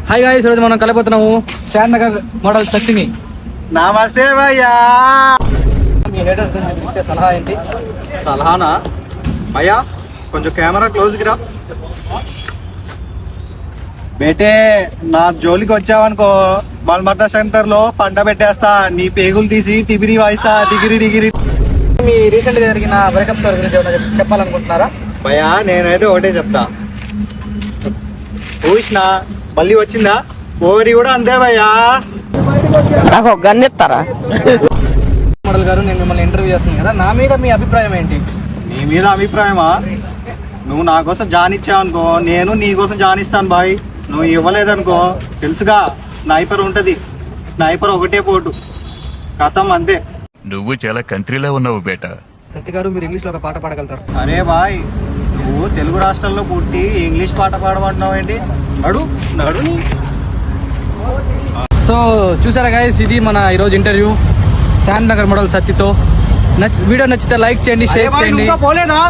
Hi guys, ఈరోజు మనం కలబోతున్నాము Shanth Nagar model శక్తిని. నమస్తే భయ్యా. మీ లేటెస్ట్ గురించి ఇచ్చే సలహా ఏంటి? సలహానా భయ్యా? కొంచెం కెమెరా క్లోజ్కి రా. బేటే నా జోలికి వచ్చావనుకో మల్మర్ద సెంటర్ లో పంట పెట్టేస్తా. నీ పేగులు తీసి టిబిరి వాయిస్తా. డిగిరి. మీ రీసెంట్ గా జరిగిన బ్రేకప్ స్టోరీ గురించి ఏమైనా చెప్పాలనుకుంటున్నారా? భయ్యా నేనైతే ఒకటే చెప్తా. ఊసిన మళ్ళీ వచ్చిందా ఓరి కూడా అంతే భయ్యా. నాకు ఒక గన్ ఇస్తారా? మోడల్ గారు, నేను మిమ్మల్ని ఇంటర్వ్యూ చేస్తున్నాను కదా, నా మీద మీ అభిప్రాయం ఏంటి? నీ మీద అభిప్రాయమా? నువ్వు నా కోసం జాన్ ఇచ్చావనుకో నేను నీ కోసం జాన్ ఇస్తాను బాయ్. నువ్వు ఇవ్వలేదనుకో తెలుసుగా స్నైపర్ ఉంటది. స్నైపర్ ఒకటే పోటు కథం అంతే. నువ్వు చాలా కంట్రీలో ఉన్నావు బేటా. సత్య గారు, మీరు ఇంగ్లీష్ లో ఒక పాట పాడగలుగుతారు? అరే బాయ్, నువ్వు తెలుగు రాష్ట్రాల్లో పుట్టి ఇంగ్లీష్ పాట పాడమంటున్నావు ఏంటి? నడు. సో చూసారా గైస్, ఇది మన ఈరోజు ఇంటర్వ్యూ శాంత్ నగర్ మోడల్ సత్యతో. వీడియో నచ్చితే లైక్ చేయండి, షేర్ చేయండి. పోలేదా?